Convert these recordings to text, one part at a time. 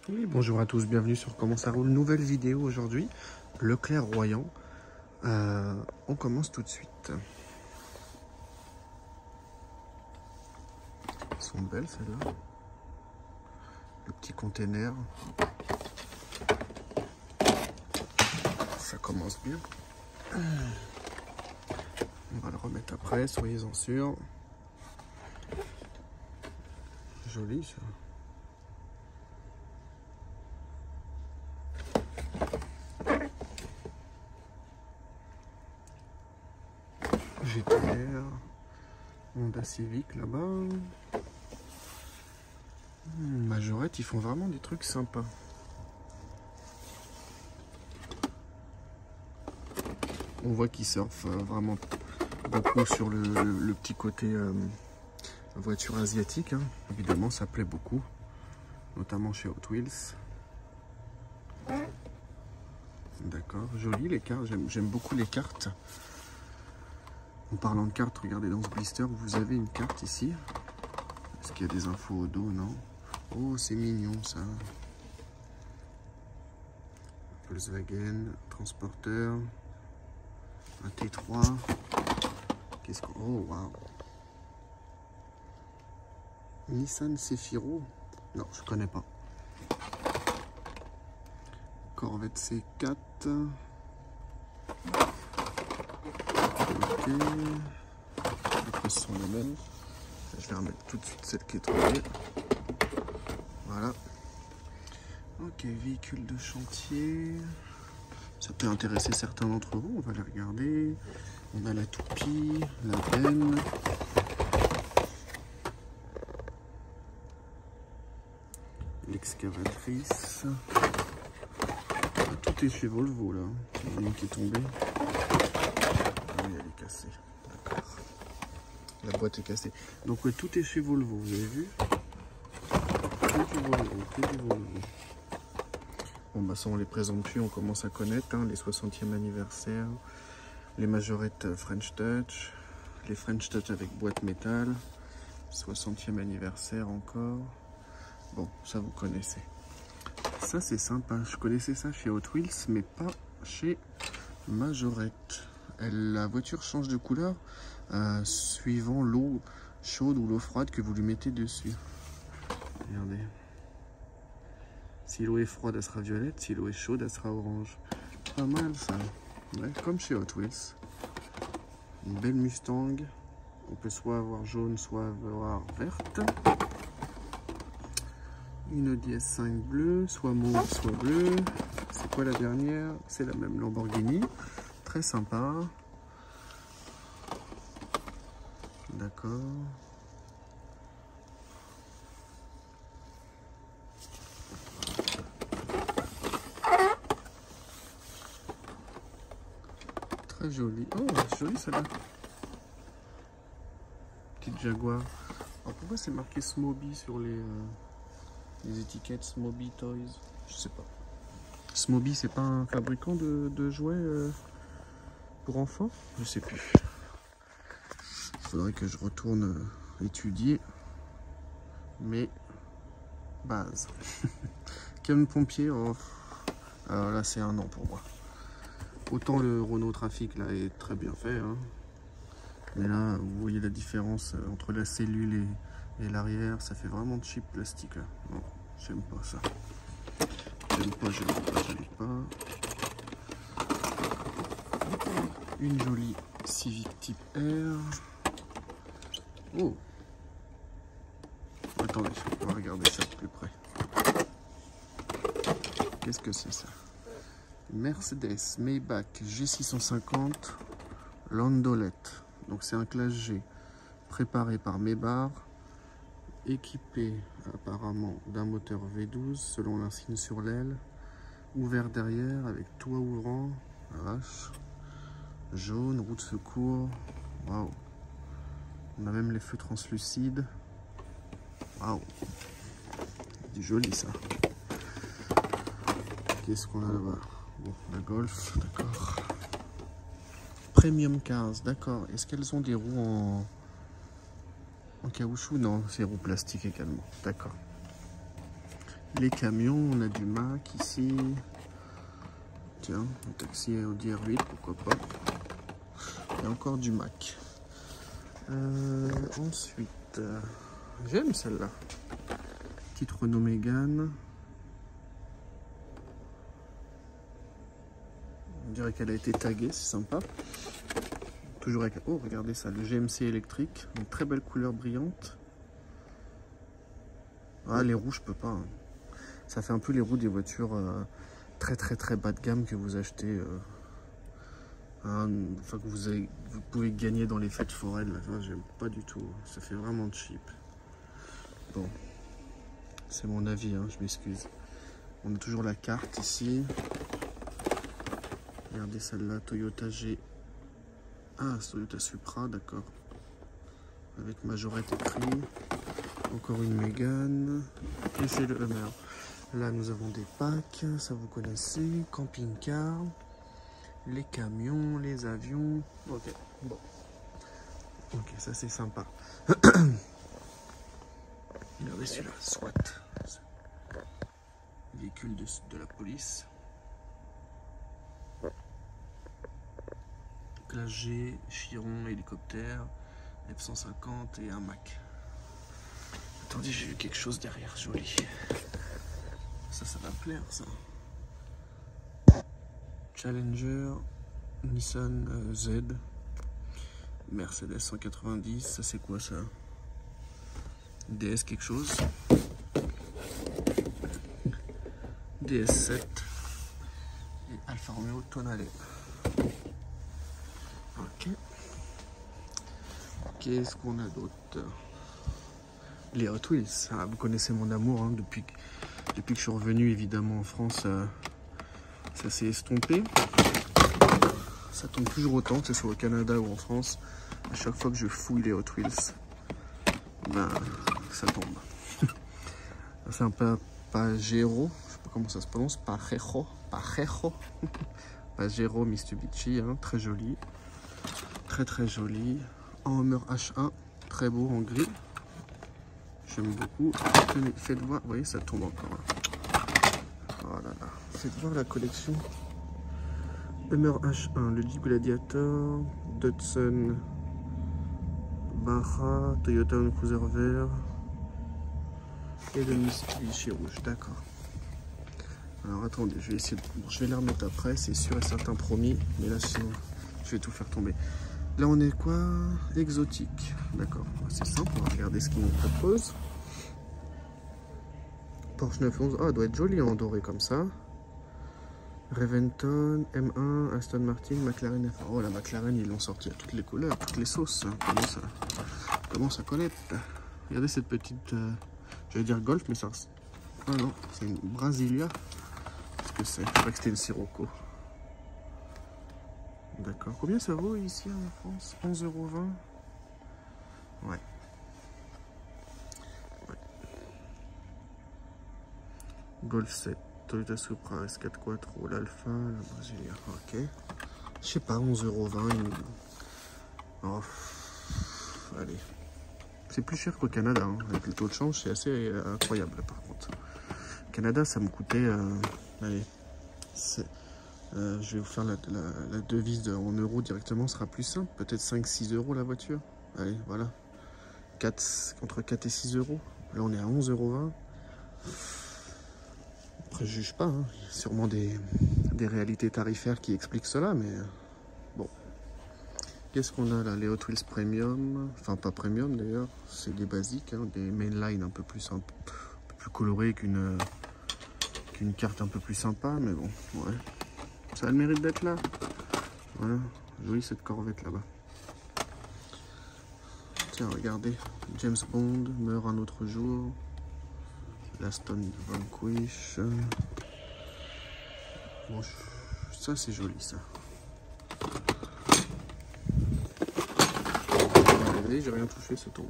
Oui, bonjour à tous, bienvenue sur Comment ça roule. Nouvelle vidéo aujourd'hui, Leclerc Royan. On commence tout de suite. Elles sont belles celles-là. Le petit container. Ça commence bien. On va le remettre après, soyez-en sûrs. Joli ça. GTR, Honda Civic là-bas. Majorette, ils font vraiment des trucs sympas. On voit qu'ils surfent vraiment beaucoup sur le petit côté voiture asiatique. Hein. Évidemment, ça plaît beaucoup, notamment chez Hot Wheels. D'accord, joli les cartes, j'aime beaucoup les cartes. En parlant de cartes, regardez dans ce blister, vous avez une carte ici. Est-ce qu'il y a des infos au dos? Non. Oh, c'est mignon ça. Volkswagen, transporteur, un T3. Qu'est-ce qu'on... Oh, waouh. Nissan Cefiro. Non, je connais pas. Corvette C4. Ok. Après, ce sont les mêmes. Je vais remettre tout de suite celle qui est tombée. Voilà. Ok, véhicule de chantier. Ça peut intéresser certains d'entre vous. On va les regarder. On a la toupie, la benne. L'excavatrice. Tout est chez Volvo là. Il y en a une qui est tombée. Ah oui, elle est cassée. D'accord. La boîte est cassée. Donc ouais, tout est chez Volvo, vous avez vu? Que du Volvo, que du Volvo. Bon bah ça on les présente plus, on commence à connaître hein, les 60e anniversaire, les majorettes French Touch, les French Touch avec boîte métal, 60e anniversaire encore. Bon, ça vous connaissez. Ça c'est sympa, je connaissais ça chez Hot Wheels, mais pas chez Majorette. La voiture change de couleur suivant l'eau chaude ou l'eau froide que vous lui mettez dessus. Regardez. Si l'eau est froide, elle sera violette. Si l'eau est chaude, elle sera orange. Pas mal ça. Ouais, comme chez Hot Wheels. Une belle Mustang. On peut soit avoir jaune, soit avoir verte. Une Audi S5 bleue, soit mauve, soit bleu. C'est quoi la dernière? C'est la même Lamborghini. Très sympa. D'accord. Très joli. Oh, joli celle-là. Petite Jaguar. Alors pourquoi c'est marqué Smoby sur les étiquettes Smoby Toys? Je sais pas. Smoby, c'est pas un fabricant de jouets pour enfants? Je sais plus. Il faudrait que je retourne étudier mes bases. Camion pompier, oh. Alors là c'est un an pour moi. Autant le Renault Trafic là est très bien fait, hein. Mais là vous voyez la différence entre la cellule et l'arrière, ça fait vraiment cheap plastique là. Non, j'aime pas ça. J'aime pas. Une jolie Civic Type R. Oh! Attendez, on va regarder ça de plus près. Qu'est-ce que c'est ça? Mercedes Maybach G650 Landaulet. Donc c'est un classe G préparé par Maybach, équipé apparemment d'un moteur V12 selon l'insigne sur l'aile, ouvert derrière avec toit ouvrant, la vache, jaune, roue de secours, waouh, on a même les feux translucides, waouh, c'est joli ça. Qu'est-ce qu'on a là-bas? Bon, la Golf, d'accord. Premium Cars, d'accord. Est-ce qu'elles ont des roues en caoutchouc? Non, c'est roues plastiques également. D'accord. Les camions, on a du Mack ici. Tiens, un taxi Audi R8, pourquoi pas. Et encore du Mack. Ensuite, j'aime celle-là. Petite Renault Mégane. On dirait qu'elle a été taguée, c'est sympa. Toujours avec... Oh, regardez ça, le GMC électrique. Une très belle couleur brillante. Ah, les roues, je peux pas. Hein. Ça fait un peu les roues des voitures très bas de gamme que vous achetez. Enfin, que vous pouvez gagner dans les fêtes foraines. J'aime pas du tout. Ça fait vraiment cheap. Bon, c'est mon avis, hein, je m'excuse. On a toujours la carte ici. Regardez celle-là, Toyota G. Ah, Toyota Supra, d'accord. Avec majorette écrit. Encore une Mégane. Et chez le Hummer. Là, nous avons des packs, ça vous connaissez. Camping-car. Les camions, les avions. Ok, bon. Ok, ça c'est sympa. Regardez celui-là, SWAT. Véhicule de la police. Classe G, Chiron, hélicoptère, F-150 et un Mack. Attendez, j'ai vu quelque chose derrière, joli. Ça va plaire, ça. Challenger, Nissan Z, Mercedes 190, ça c'est quoi ça? DS quelque chose. DS7 et Alfa Romeo Tonale. Ok. Qu'est-ce qu'on a d'autre? Les Hot Wheels. Ah, vous connaissez mon amour, hein, depuis que je suis revenu évidemment en France. Ça s'est estompé. Ça tombe toujours autant, que ce soit au Canada ou en France. À chaque fois que je fouille les Hot Wheels, ben, ça tombe. C'est un peu Pajero, je sais pas comment ça se prononce, Pajero, Pajero Mitsubishi, hein, très joli, très joli. En Hummer H1, très beau en gris. J'aime beaucoup. Tenez, faites voir, vous voyez, ça tombe encore. Oh là là, faites voir la collection. Hummer H1, le Jeep Gladiator, Datsun, Baja, Toyota Land Cruiser vert et le Mitsubishi rouge. D'accord. Alors attendez, je vais essayer de... Bon, je vais les remettre après, c'est sûr et certain, promis. Mais là, sinon, je vais tout faire tomber. Là, on est quoi? Exotique. D'accord. C'est simple, on va regarder ce qu'ils nous proposent. Porsche 911. Ah, elle doit être jolie en doré comme ça. Reventon, M1, Aston Martin, McLaren F1. Oh, la McLaren, ils l'ont sorti à toutes les couleurs, toutes les sauces. Hein. Comment ça connaît? Regardez cette petite... je vais dire Golf, mais ça... Ah non, c'est une Brasilia. Qu'est-ce que c'est? Je crois que c'était une Sirocco. D'accord. Combien ça vaut ici en France? 11,20 €. Ouais. Golf 7, Toyota Supra, S4 Quattro, l'Alpha, la Brasilia. Ok. Je sais pas, 11,20 €. Oh. Allez. C'est plus cher qu'au Canada. Hein. Avec le taux de change, c'est assez incroyable par contre. Au Canada, ça me coûtait... allez. Je vais vous faire la devise en euros directement, ce sera plus simple. Peut-être 5-6 € la voiture. Allez, voilà. Entre 4 et 6 €. Là, on est à 11,20 €. Après, je juge pas. Hein. Il y a sûrement des réalités tarifaires qui expliquent cela, mais bon. Qu'est-ce qu'on a là? Les Hot Wheels Premium. Enfin, pas Premium d'ailleurs. C'est des basiques, hein, des mainline un peu plus colorés qu'une carte un peu plus sympa, mais bon, ouais. Ça a le mérite d'être là. Voilà, jolie cette Corvette là-bas. Tiens, regardez, James Bond meurt un autre jour. L'Aston Vanquish. Bon, ça c'est joli ça. Regardez, j'ai rien touché, ça tombe.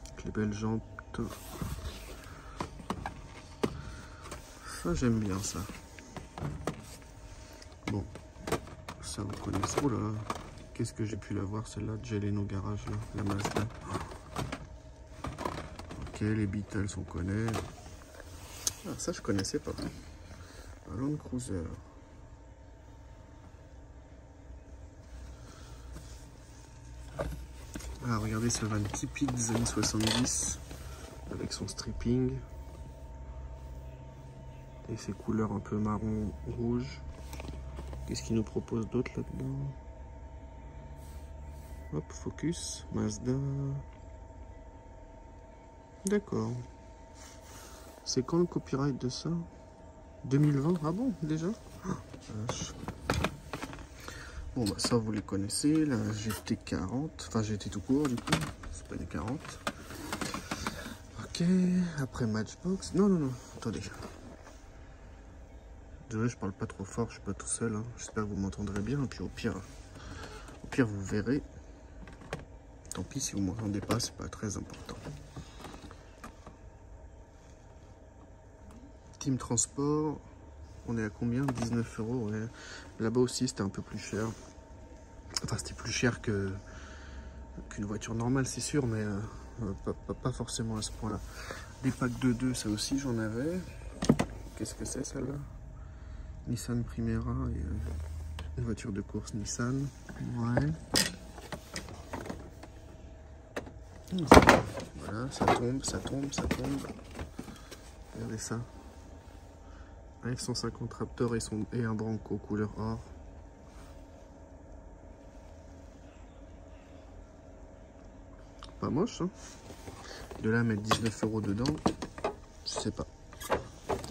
Avec les belles jantes. Ça j'aime bien ça. Bon, ça vous connaissez. Oh là, qu'est-ce que j'ai pu la voir celle-là, Geleno Garage là, la Mazda. les Beatles, on connaît. Ah, ça, je connaissais pas. Un Land Cruiser. Ah, regardez ce van typique des années 70 avec son stripping et ses couleurs un peu marron rouge. Qu'est-ce qu'il nous propose d'autre là-dedans? Hop, Focus, Mazda. D'accord. C'est quand le copyright de ça? 2020? Ah bon, déjà? Vache. Bon, bah ça, vous les connaissez. La GT40. Enfin, GT tout court, du coup. C'est pas une 40. Ok. Après Matchbox. Non, non, non. Attendez. Désolé, je parle pas trop fort. Je suis pas tout seul. Hein. J'espère que vous m'entendrez bien. Et puis au pire, vous verrez. Tant pis si vous m'entendez pas. C'est pas très important. Team Transport. On est à combien? 19 €. Ouais. Là-bas aussi, c'était un peu plus cher. Enfin, c'était plus cher qu'une voiture normale, c'est sûr, mais pas forcément à ce point-là. Des packs de 2, ça aussi, j'en avais. Qu'est-ce que c'est, celle-là? Nissan Primera et une voiture de course Nissan. Ouais. Voilà, ça tombe, ça tombe, ça tombe. Regardez ça. Avec 150 Raptor et un Branco couleur or. Pas moche, hein. De là à mettre 19 € dedans, je sais pas.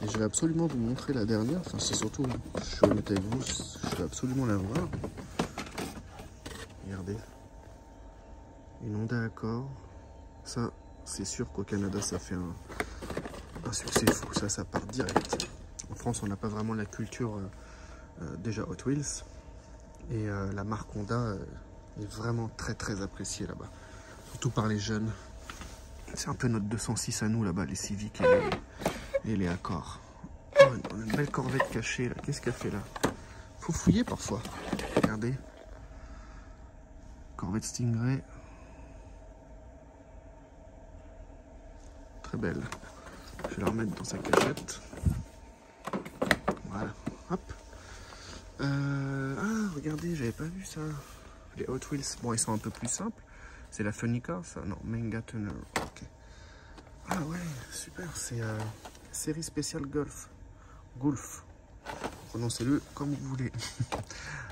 Et je vais absolument vous montrer la dernière. Enfin, c'est surtout, je suis honnête avec vous, je vais absolument la voir. Regardez. Une Honda Accord. Ça, c'est sûr qu'au Canada, ça fait un succès fou. Ça part direct. En France, on n'a pas vraiment la culture déjà Hot Wheels. Et la marque Honda est vraiment très très appréciée là-bas. Surtout par les jeunes. C'est un peu notre 206 à nous là-bas, les Civic et les Accords. Oh, on a une belle Corvette cachée là. Qu'est-ce qu'elle fait là? Faut fouiller parfois. Regardez. Corvette Stingray. Très belle. Je vais la remettre dans sa cachette. Voilà. Hop. Ah, regardez, j'avais pas vu ça. Les Hot Wheels. Bon, ils sont un peu plus simples. C'est la Funny Car, ça? Non, Manga Tuner. Ok. Ah ouais, super. C'est série spéciale Golf. Prononcez-le comme vous voulez.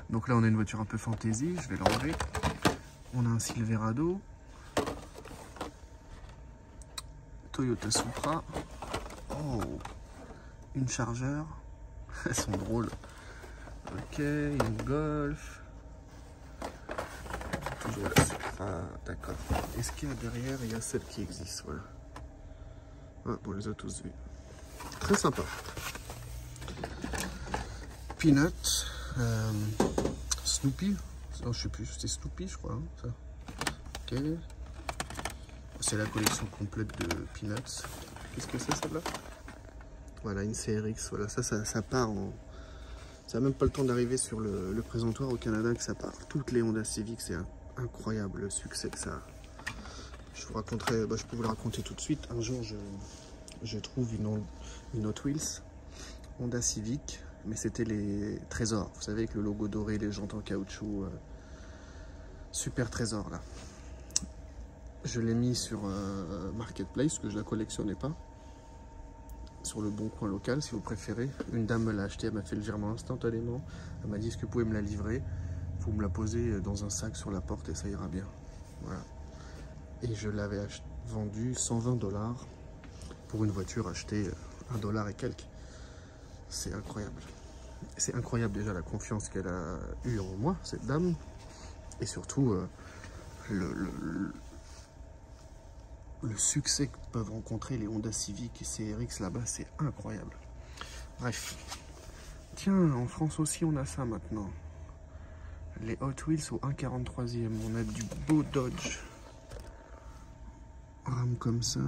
Donc là, on a une voiture un peu fantasy. Je vais l'enlever. On a un Silverado. Toyota Supra. Oh, une Charger. Elles sont drôles. Ok, une Golf. Toujours la Supra. D'accord. Est-ce qu'il y a derrière? Il y a celle qui existe. Voilà. Ah, bon, les a tous vus. Très sympa. Peanut. Snoopy. Non, je sais plus. C'est Snoopy, je crois. Hein, ça. Ok. C'est la collection complète de Peanuts. Qu'est-ce que c'est celle-là? Voilà, une CRX. Voilà, ça part en... Ça n'a même pas le temps d'arriver sur le présentoir au Canada que ça part. Toutes les Honda Civic, c'est incroyable le succès que ça a. Je vous raconterai, je peux vous le raconter tout de suite. Un jour, je trouve une Hot Wheels Honda Civic, mais c'était les trésors. Vous savez, avec le logo doré, les jantes en caoutchouc. Super trésor là. Je l'ai mis sur Marketplace, que je la collectionnais pas. Sur le bon coin local, si vous préférez. Une dame me l'a acheté, elle m'a fait le virement instantanément. Elle m'a dit, est-ce que vous pouvez me la livrer? Vous me la posez dans un sac sur la porte et ça ira bien. Voilà. Et je l'avais vendu 120 $ pour une voiture achetée $1 et quelques. C'est incroyable. C'est incroyable déjà la confiance qu'elle a eue en moi, cette dame. Et surtout, le succès que peuvent rencontrer les Honda Civic et CRX là-bas, c'est incroyable. Bref. Tiens, en France aussi, on a ça maintenant. Les Hot Wheels au 1,43e. On a du beau Dodge Ram comme ça.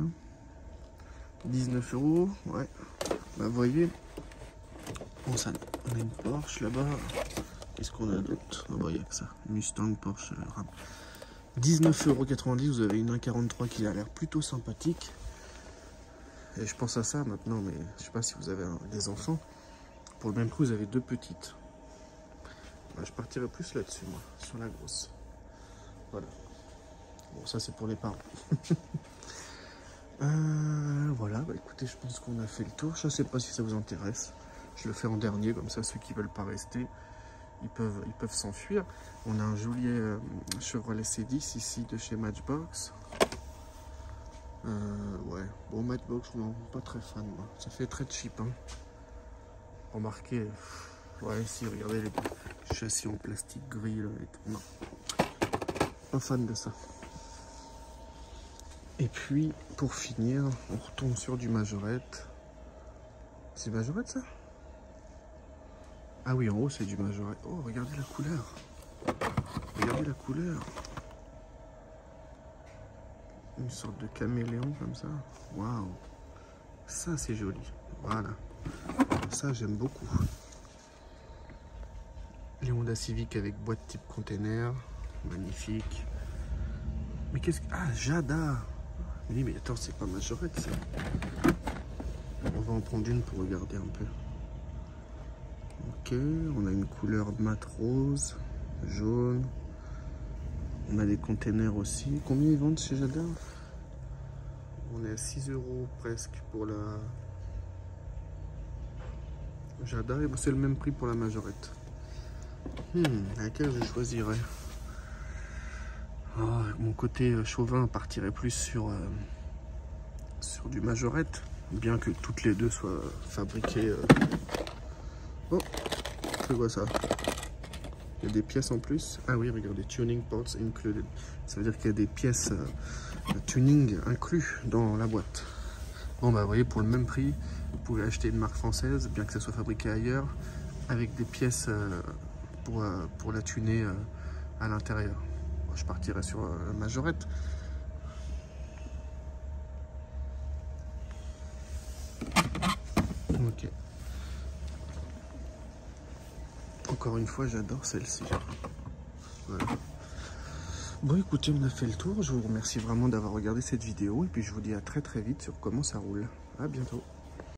19 €. Ouais. Bah, vous voyez. Bon, ça, on a une Porsche là-bas. Qu'est-ce qu'on a d'autre? Oh, bah, il n'y a que ça. Mustang, Porsche, Ram. 19,90 €, vous avez une 1,43 qui a l'air plutôt sympathique. Et je pense à ça maintenant, mais je sais pas si vous avez des enfants. Pour le même prix, vous avez 2 petites. Bah, je partirais plus là-dessus, moi, sur la grosse. Voilà. Bon, ça c'est pour les parents. Voilà, bah écoutez, je pense qu'on a fait le tour. Je sais pas si ça vous intéresse. Je le fais en dernier, comme ça ceux qui veulent pas rester, ils peuvent s'enfuir. On a un joli Chevrolet C10 ici de chez Matchbox. Ouais, bon Matchbox, non, pas très fan moi. Ça fait très cheap, hein. Remarquez, ouais, si, regardez les châssis en plastique gris là et tout. Non, pas fan de ça. Et puis, pour finir, on retombe sur du Majorette. C'est Majorette, ça? Ah oui, en haut, c'est du Majorette. Oh, regardez la couleur. Regardez la couleur. Une sorte de caméléon, comme ça. Waouh. Ça, c'est joli. Voilà. Ça, j'aime beaucoup. Les Honda Civic avec boîte type container. Magnifique. Mais qu'est-ce que... Ah, Jada. Oui, mais attends, c'est pas Majorette, ça. On va en prendre une pour regarder un peu. Ok, on a une couleur mat rose, jaune. On a des containers aussi. Combien ils vendent chez Jada? On est à 6 € presque pour la Jada. Et c'est le même prix pour la Majorette. Laquelle je choisirais? Oh, mon côté chauvin partirait plus sur du Majorette, bien que toutes les deux soient fabriquées. Oh, c'est quoi ça? Il y a des pièces en plus. Ah oui, regardez, tuning parts included. Ça veut dire qu'il y a des pièces tuning inclus dans la boîte. Bon bah vous voyez, pour le même prix, vous pouvez acheter une marque française, bien que ça soit fabriqué ailleurs, avec des pièces pour la tuner à l'intérieur. Bon, je partirais sur la Majorette. Ok. Encore une fois, j'adore celle-ci. Voilà. Bon, écoutez, on a fait le tour. Je vous remercie vraiment d'avoir regardé cette vidéo. Et puis, je vous dis à très très vite sur comment ça roule. À bientôt.